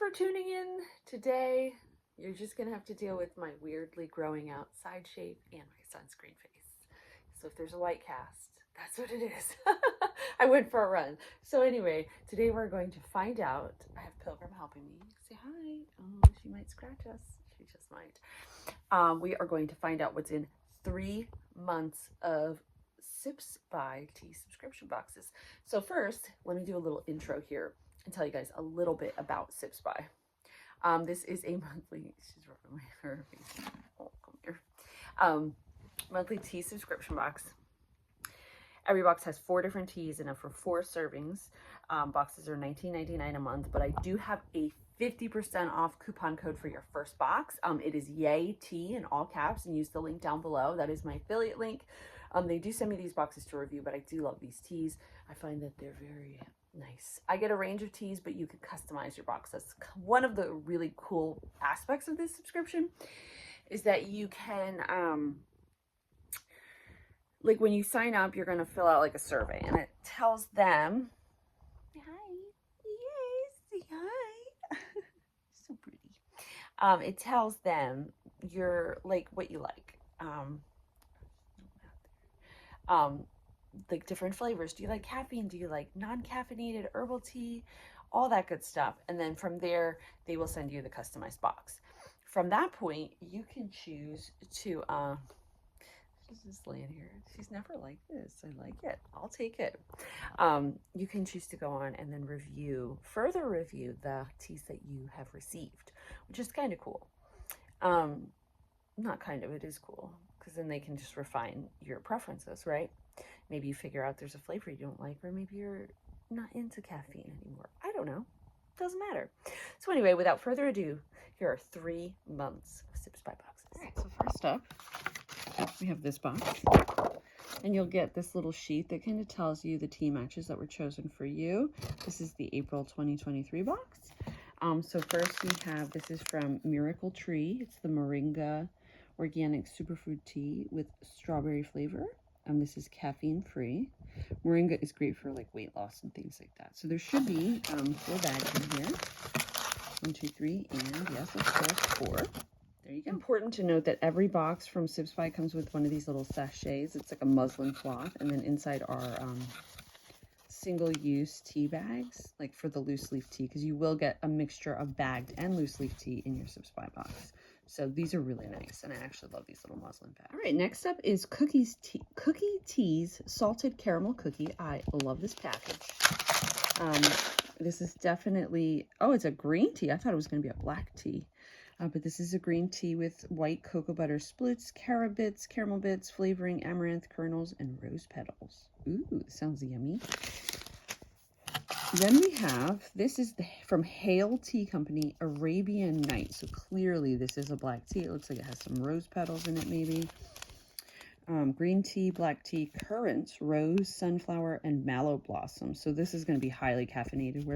for tuning in. Today, you're just going to have to deal with my weirdly growing out side shape and my sunscreen face. So if there's a white cast, that's what it is. I went for a run. So anyway, today we're going to find out. I have Pilgrim helping me. Say hi. Oh, she might scratch us. She just might. We are going to find out what's in 3 months of Sips by Tea subscription boxes. So first, let me do a little intro here and tell you guys a little bit about Sips by. This is a monthly, she's rubbing her face. Oh, come here. Monthly tea subscription box. Every box has 4 different teas in it for 4 servings. Boxes are $19.99 a month, but I do have a 50% off coupon code for your first box. It is Yay Tea in all caps, and use the link down below. That is my affiliate link. They do send me these boxes to review, but I do love these teas. I find that they're very nice. I get a range of teas, but you can customize your box. That's one of the really cool aspects of this subscription, is that you can, like when you sign up, you're going to fill out like a survey, and it tells them, hi, yes, hi, so pretty. It tells them what you like. Like different flavors. Do you like caffeine? Do you like non-caffeinated herbal tea? All that good stuff. And then from there, they will send you the customized box. From that point, you can choose to, she's just laying here. She's never like this. I like it. I'll take it. You can choose to go on and then further review the teas that you have received, which is kind of cool. Not kind of, it is cool, because then they can just refine your preferences, right? Maybe you figure out there's a flavor you don't like, or maybe you're not into caffeine anymore. I don't know. Doesn't matter. So anyway, without further ado, here are 3 months of Sips by boxes. All right, so first up, we have this box. And you'll get this little sheet that kind of tells you the tea matches that were chosen for you. This is the April 2023 box. So first we have, this is from Miracle Tree. It's the Moringa Organic Superfood Tea with strawberry flavor. This is caffeine free. Moringa is great for like weight loss and things like that. So there should be 4 bags in here. 1, 2, 3, and yes, of course 4. There you go. Important to note that every box from Sips by comes with one of these little sachets. It's like a muslin cloth, and then inside are single-use tea bags, like for the loose leaf tea, because you will get a mixture of bagged and loose leaf tea in your Sips by box. So these are really nice, and I actually love these little muslin bags. All right, next up is Cookie Teas Salted Caramel Cookie. I love this package. This is definitely, oh, it's a green tea. I thought it was going to be a black tea. But this is a green tea with white cocoa butter splits, caramel bits, flavoring, amaranth kernels, and rose petals. Ooh, sounds yummy. Then we have, this is from Hale Tea Company, Arabian Night. So clearly this is a black tea. It looks like it has some rose petals in it maybe. Green tea, black tea, currants, rose, sunflower, and mallow blossom. So this is going to be highly caffeinated,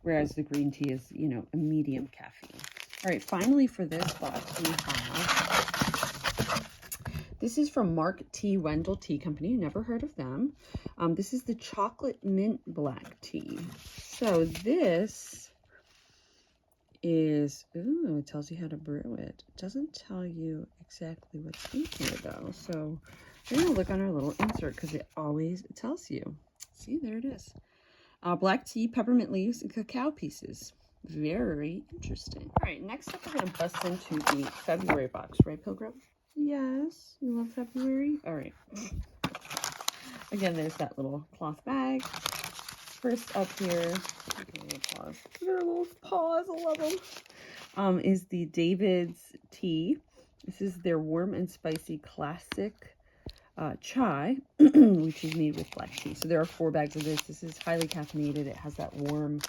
whereas the green tea is, you know, a medium caffeine. All right, finally for this box, we have, this is from Mark T. Wendell Tea Company. Never heard of them. This is the chocolate mint black tea. So this is, ooh, it tells you how to brew it. It doesn't tell you exactly what's in here though. So we're gonna look on our little insert because it always tells you. See, there it is. Black tea, peppermint leaves, and cacao pieces. Very interesting. All right, next up we're going to bust into the February box, right, Pilgrim? Yes, you love February? All right. Again, there's that little cloth bag. First up here, their little paws, I love them, is the David's Tea. This is their warm and spicy classic chai, which is made with black tea. So there are 4 bags of this. This is highly caffeinated. It has that warm,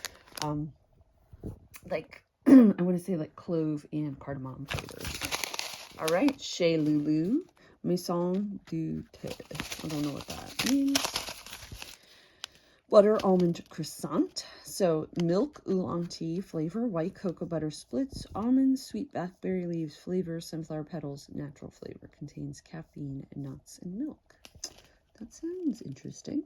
like, I want to say like clove and cardamom flavors. All right, Chez Lulu, Maison du Thé. I don't know what that means. Butter almond croissant. So milk oolong tea flavor, white cocoa butter splits, almonds, sweet blackberry leaves flavor, sunflower petals, natural flavor. Contains caffeine, nuts, and milk. That sounds interesting.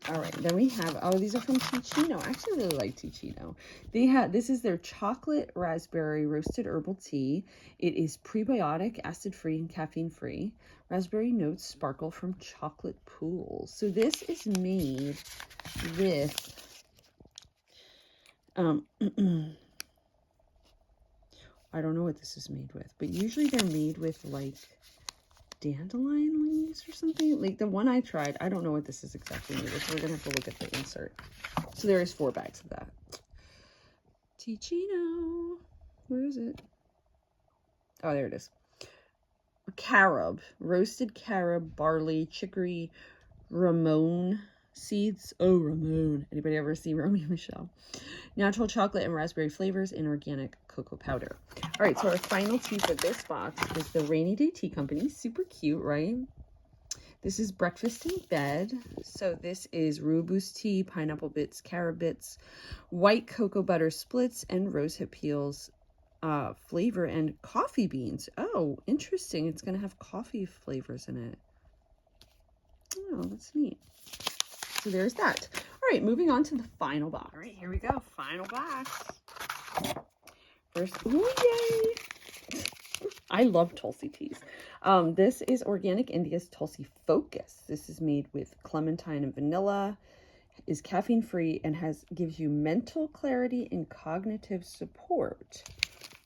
All right, then we have, oh, these are from Ticino. I actually really like Ticino. They have, this is their chocolate raspberry roasted herbal tea. It is prebiotic, acid-free, and caffeine-free. Raspberry notes sparkle from chocolate pools. So this is made with, I don't know what this is made with, but usually they're made with like dandelion leaves or something. Like the one I tried, I don't know what this is exactly made with, so we're gonna have to look at the insert. So there is 4 bags of that. Ticino, where is it? Oh, there it is. Carob, roasted carob, barley, chicory, ramon seeds. Oh, ramon. Anybody ever see Romeo Michelle? Natural chocolate and raspberry flavors and organic cocoa powder. All right, so our final tea for this box is the Rainy Day Tea Company. Super cute, right? This is breakfast in bed. So this is rooibos tea, pineapple bits, carob bits, white cocoa butter splits, and rosehip peels flavor, and coffee beans. Oh, interesting. It's going to have coffee flavors in it. Oh, that's neat. So there's that. All right, moving on to the final box. All right, here we go. Final box. First, ooh, yay! I love Tulsi teas. This is Organic India's Tulsi Focus. This is made with clementine and vanilla, is caffeine free, and gives you mental clarity and cognitive support.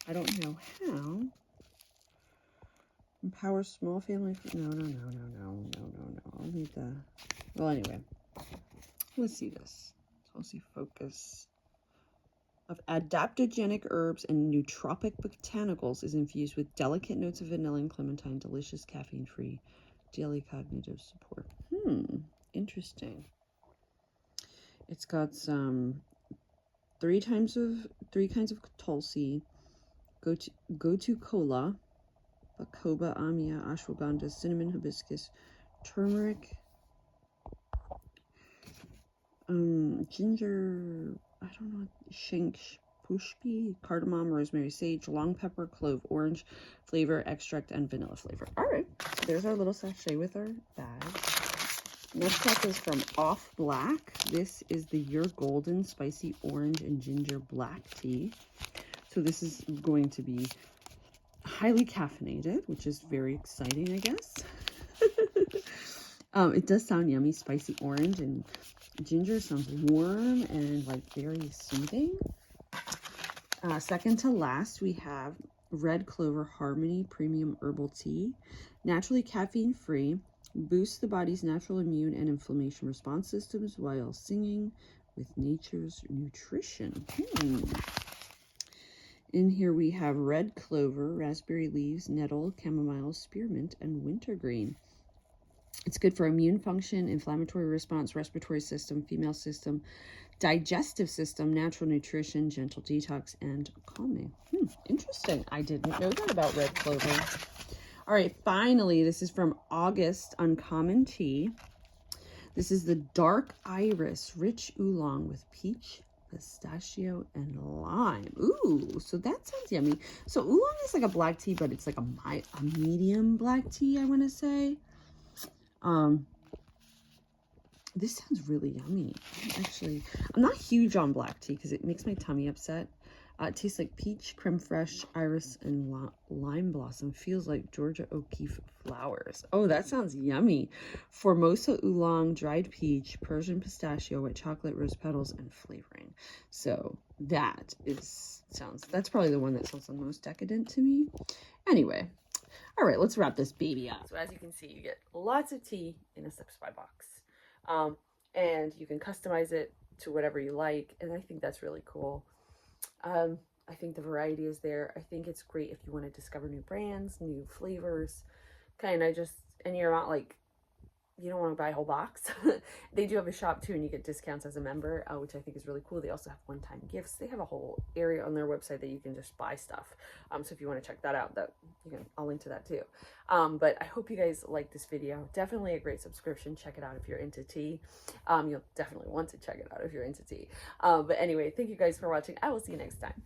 I don't know how. Empower small family. No. I'll need the. Well, anyway, let's see this. Tulsi Focus of adaptogenic herbs and nootropic botanicals is infused with delicate notes of vanilla and clementine, delicious caffeine-free, daily cognitive support. Interesting. It's got some 3 kinds of Tulsi, go-to cola, bacoba, amia, ashwagandha, cinnamon, hibiscus, turmeric, ginger, I don't know, shank, pushpi, cardamom, rosemary, sage, long pepper, clove, orange flavor, extract, and vanilla flavor. All right, so there's our little sachet with our bag. Next up is from Off Black. This is the Your Golden Spicy Orange and Ginger Black Tea. So this is going to be highly caffeinated, which is very exciting, I guess. It does sound yummy. Spicy orange and ginger sounds warm and like very soothing. Second to last, we have Red Clover Harmony Premium Herbal Tea. Naturally caffeine free, boosts the body's natural immune and inflammation response systems while singing with nature's nutrition. In here we have red clover, raspberry leaves, nettle, chamomile, spearmint, and wintergreen. It's good for immune function, inflammatory response, respiratory system, female system, digestive system, natural nutrition, gentle detox, and calming. Interesting. I didn't know that about red clover. All right, finally, this is from August Uncommon Tea. This is the Dark Iris Rich Oolong with peach, pistachio, and lime. Ooh, so that sounds yummy. So oolong is like a black tea, but it's like a medium black tea, I want to say. This sounds really yummy. I'm not huge on black tea because it makes my tummy upset. It tastes like peach, creme fraiche, iris, and lime blossom. Feels like Georgia O'Keeffe flowers. Oh, that sounds yummy. Formosa oolong, dried peach, Persian pistachio, white chocolate, rose petals, and flavoring. So that's probably the one that sounds the most decadent to me. Anyway, all right, let's wrap this baby up. So as you can see, you get lots of tea in a 6x box. And you can customize it to whatever you like. And I think that's really cool. I think the variety is there. I think it's great if you want to discover new brands, new flavors, kind of just, and you're not like, you don't want to buy a whole box. They do have a shop too, and you get discounts as a member, which I think is really cool. They also have one-time gifts. They have a whole area on their website that you can just buy stuff. So if you want to check that out, I'll link to that too. But I hope you guys like this video. Definitely a great subscription. Check it out if you're into tea. You'll definitely want to check it out if you're into tea. But anyway, thank you guys for watching. I will see you next time.